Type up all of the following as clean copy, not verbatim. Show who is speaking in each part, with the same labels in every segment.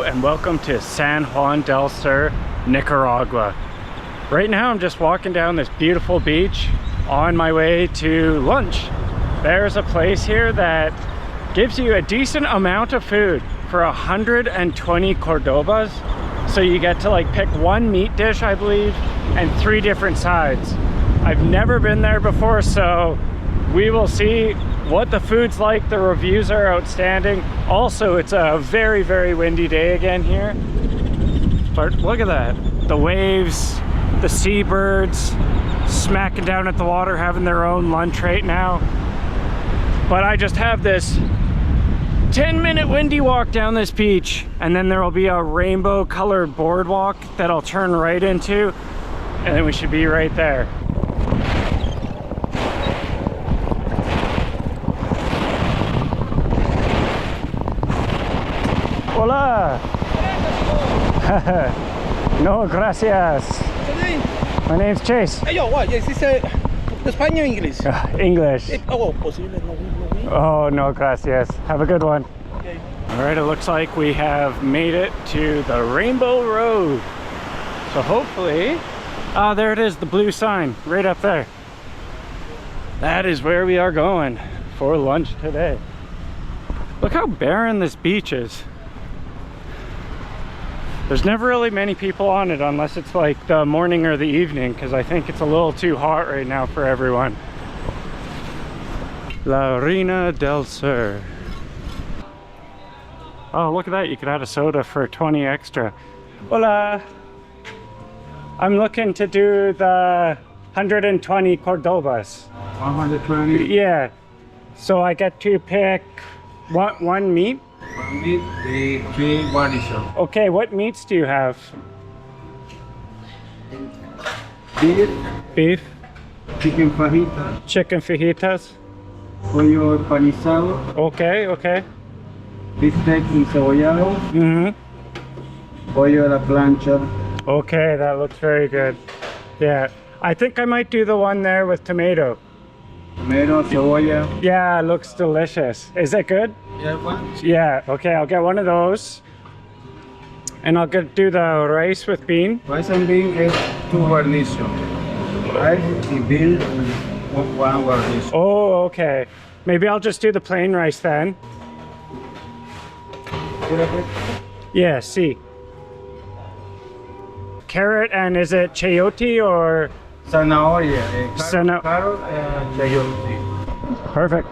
Speaker 1: and welcome to San Juan del Sur, Nicaragua. Right now I'm just walking down this beautiful beach on my way to lunch. There's a place here that gives you a decent amount of food for 120 Cordobas. So you get to like pick one meat dish, I believe, and 3 different sides. I've never been there before, so we will see what the food's like. The reviews are outstanding. Also, it's a very, very windy day again here. But look at that. The waves, the seabirds smacking down at the water, having their own lunch right now. But I just have this 10-minute windy walk down this beach, and then there will be a rainbow colored boardwalk that I'll turn right into, and then we should be right there. Hola! No, gracias.
Speaker 2: What's your name?
Speaker 1: My name's Chase.
Speaker 2: Hey, yo, what? Is this España or English?
Speaker 1: English.
Speaker 2: Oh, posible, no.
Speaker 1: Oh, no, gracias. Have a good one.
Speaker 2: Okay.
Speaker 1: All right, it looks like we have made it to the Rainbow Road. So hopefully, there it is, the blue sign right up there. That is where we are going for lunch today. Look how barren this beach is. There's never really many people on it unless it's like the morning or the evening, because I think it's a little too hot right now for everyone. La Reina del Sur. Oh, look at that. You could add a soda for 20 extra. Hola. I'm looking to do the 120 Cordobas.
Speaker 3: 120.
Speaker 1: Yeah. So I get to pick one meat?
Speaker 3: One meat, the 3 guarnition.
Speaker 1: Okay, what meats do you have?
Speaker 3: Beef,
Speaker 1: Beef,
Speaker 3: chicken fajita,
Speaker 1: chicken fajitas.
Speaker 3: pollo empanizado,
Speaker 1: Okay, okay.
Speaker 3: bistec encebollado, pollo a la plancha.
Speaker 1: Okay, that looks very good. Yeah, I think I might do the one there with tomato.
Speaker 3: Tomato, cebolla.
Speaker 1: Yeah, it looks delicious. Is it good?
Speaker 3: Yeah, one.
Speaker 1: Yeah, okay, I'll get one of those. And I'll do the rice with bean.
Speaker 3: Rice and bean is 2 guarnition. Rice and bean, 1 guarnition.
Speaker 1: Oh, okay. Maybe I'll just do the plain rice then. Yeah, see. Carrot, and is it chayote or?
Speaker 3: Zanahoria,
Speaker 1: Zana-
Speaker 3: chayote.
Speaker 1: Perfect.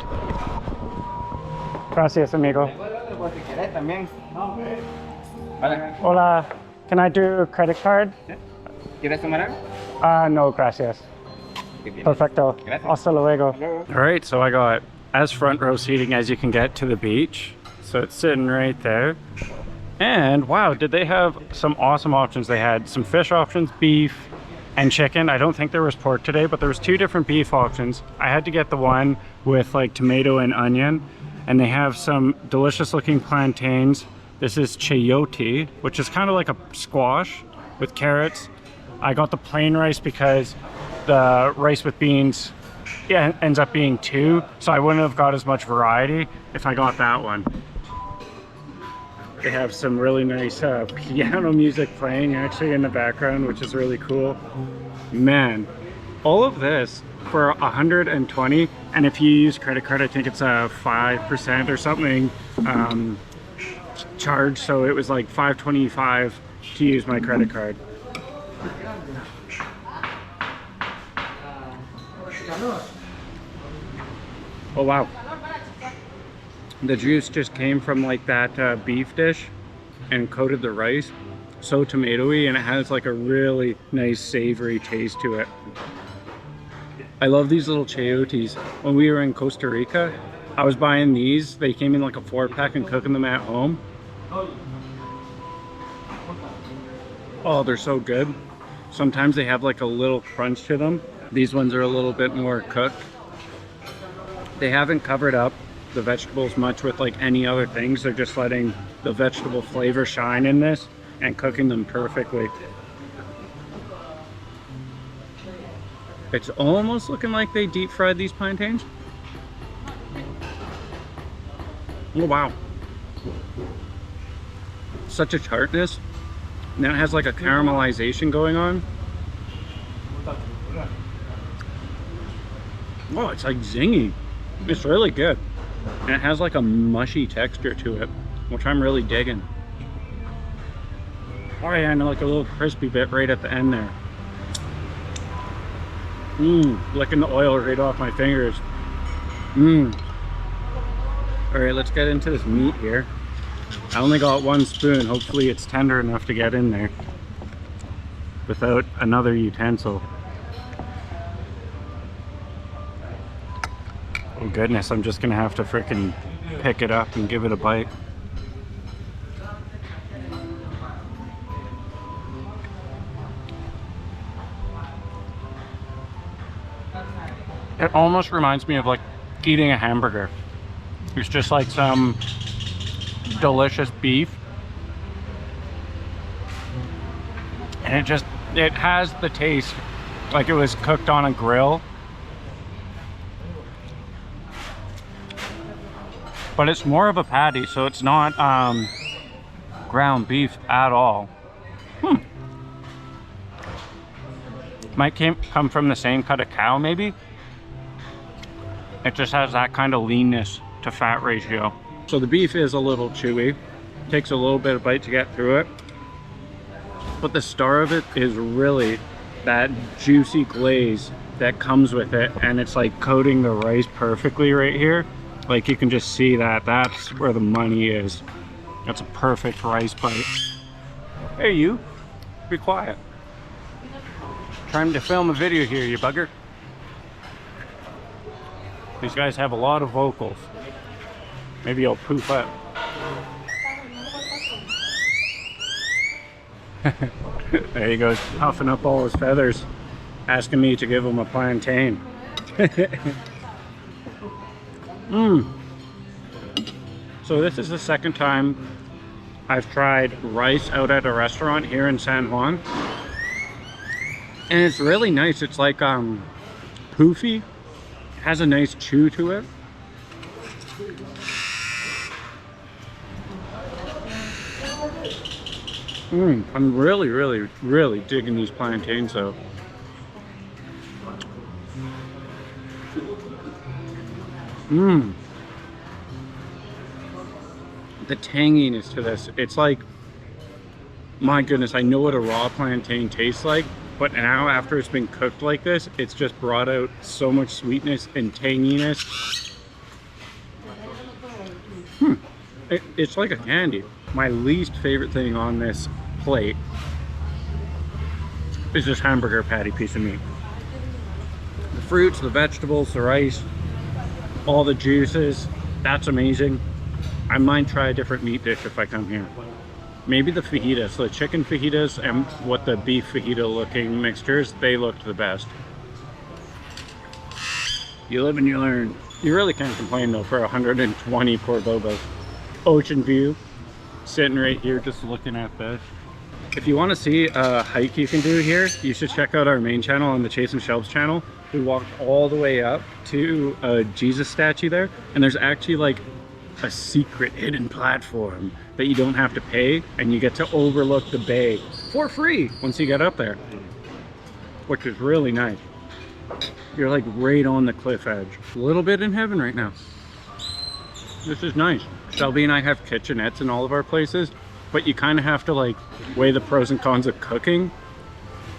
Speaker 1: Gracias, amigo. Hola. Can I do a credit card?
Speaker 2: ¿Quieres tomar algo?
Speaker 1: No, gracias. Perfecto. Hasta luego. All right, so I got as front row seating as you can get to the beach. So it's sitting right there. And wow, did they have some awesome options. They had some fish options, beef and chicken. I don't think there was pork today, but there was 2 different beef options. I had to get the one with like tomato and onion, and they have some delicious looking plantains. This is chayote, which is kind of like a squash with carrots. I got the plain rice because the rice with beans ends up being 2, so I wouldn't have got as much variety if I got that one. They have some really nice piano music playing actually in the background, which is really cool. Man, all of this for 120, and if you use credit card, I think it's a 5% or something charge, so it was like $5.25 to use my credit card. Oh wow. The juice just came from like that beef dish and coated the rice. So tomatoey, and it has like a really nice savory taste to it. I love these little chayotes. When we were in Costa Rica, I was buying these. They came in like a 4-pack and cooking them at home. Oh, they're so good. Sometimes they have like a little crunch to them. These ones are a little bit more cooked. They haven't covered up the vegetables much with like any other things. They're just letting the vegetable flavor shine in this and cooking them perfectly. It's almost looking like they deep fried these plantains. Oh wow. such a tartness. And then it has like a caramelization going on. Oh, it's like zingy. It's really good. And it has like a mushy texture to it, which I'm really digging. Oh yeah, and like a little crispy bit right at the end there. Licking the oil right off my fingers. All right, let's get into this meat here. I only got 1 spoon. Hopefully it's tender enough to get in there without another utensil. Oh goodness, I'm just gonna have to frickin' pick it up and give it a bite. It almost reminds me of like eating a hamburger. It's just like some delicious beef. And it has the taste like it was cooked on a grill. But it's more of a patty, so it's not ground beef at all. Might come from the same cut of cow, maybe. It just has that kind of leanness to fat ratio. So the beef is a little chewy. Takes a little bit of bite to get through it. But the star of it is really that juicy glaze that comes with it, and it's like coating the rice perfectly right here. Like you can just see that, that's where the money is. That's a perfect rice bite. Hey you, be quiet. Trying to film a video here, you bugger. These guys have a lot of vocals. Maybe I'll poof up. There he goes, puffing up all his feathers, asking me to give him a plantain. So this is the second time I've tried rice out at a restaurant here in San Juan. And it's really nice. It's like poofy. It has a nice chew to it. I'm really digging these plantains though. The tanginess to this, it's like, my goodness, I know what a raw plantain tastes like, but now after it's been cooked like this, it's just brought out so much sweetness and tanginess. It's like a candy. My least favorite thing on this plate is this hamburger patty piece of meat. The fruits, the vegetables, the rice, all the juices, that's amazing. I might try a different meat dish if I come here. Maybe the fajitas, the chicken fajitas and what the beef fajita looking mixtures, they looked the best. You live and you learn. You really can't complain though for 120 Cordobas. Ocean view, sitting right here just looking at this. If you want to see a hike you can do here, you should check out our main channel on the Chase and Shelbs channel. We walked all the way up to a Jesus statue there, and there's actually like a secret hidden platform that you don't have to pay, and you get to overlook the bay for free once you get up there, which is really nice. You're like right on the cliff edge. A little bit in heaven right now. This is nice. Shelby and I have kitchenettes in all of our places, but you kind of have to like weigh the pros and cons of cooking.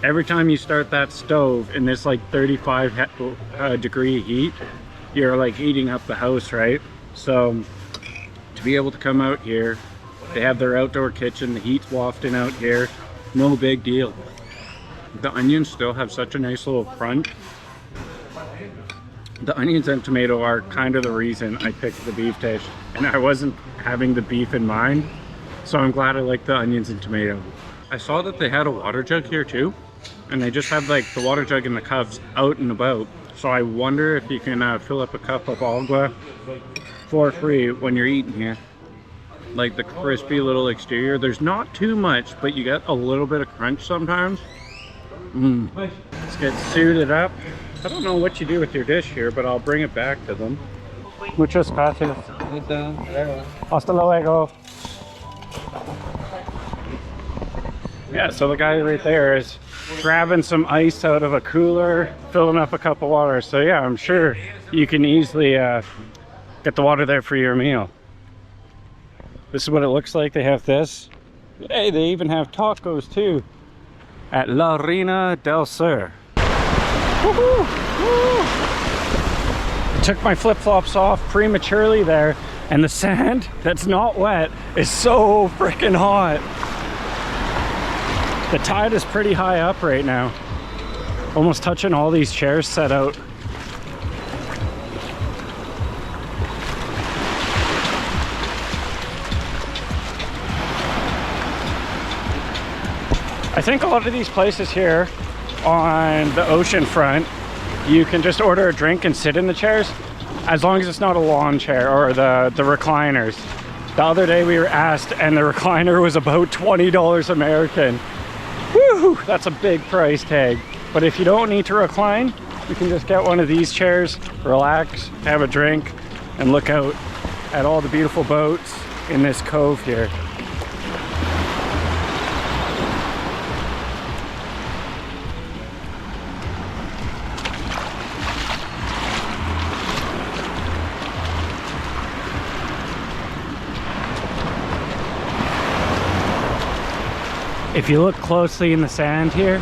Speaker 1: Every time you start that stove in this like 35 degree heat, you're like heating up the house, right? So to be able to come out here, they have their outdoor kitchen, the heat's wafting out here, no big deal. The onions still have such a nice little crunch. The onions and tomato are kind of the reason I picked the beef dish, and I wasn't having the beef in mind, so I'm glad I like the onions and tomato. I saw that they had a water jug here too, and they just have like the water jug and the cups out and about, so I wonder if you can fill up a cup of agua for free when you're eating here. Like the crispy little exterior, there's not too much, but you get a little bit of crunch sometimes. Let's get suited up. I don't know what you do with your dish here, but I'll bring it back to them. Muchas gracias. Hasta luego. Yeah, so the guy right there is grabbing some ice out of a cooler, filling up a cup of water. So yeah, I'm sure you can easily get the water there for your meal. This is what it looks like. They have this. Hey, they even have tacos too at La Reina del Sur. I took my flip-flops off prematurely there, and the sand that's not wet is so freaking hot. The tide is pretty high up right now, almost touching all these chairs set out. I think a lot of these places here on the ocean front, you can just order a drink and sit in the chairs, as long as it's not a lawn chair or the recliners. The other day we were asked, and the recliner was about $20 American. Woo! That's a big price tag. But if you don't need to recline, you can just get one of these chairs, relax, have a drink, and look out at all the beautiful boats in this cove here. If you look closely in the sand here,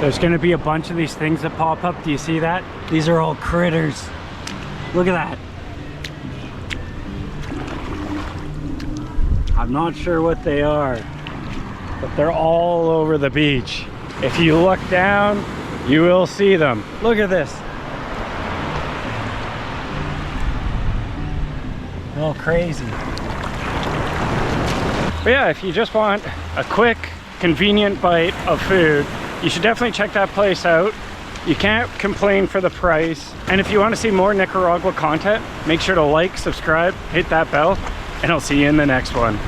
Speaker 1: there's going to be a bunch of these things that pop up. Do you see that? These are all critters. Look at that. I'm not sure what they are, but they're all over the beach. If you look down, you will see them. Look at this. All crazy. But yeah, if you just want a quick, convenient bite of food, you should definitely check that place out. You can't complain for the price. And if you want to see more Nicaragua content, make sure to like, subscribe, hit that bell, and I'll see you in the next one.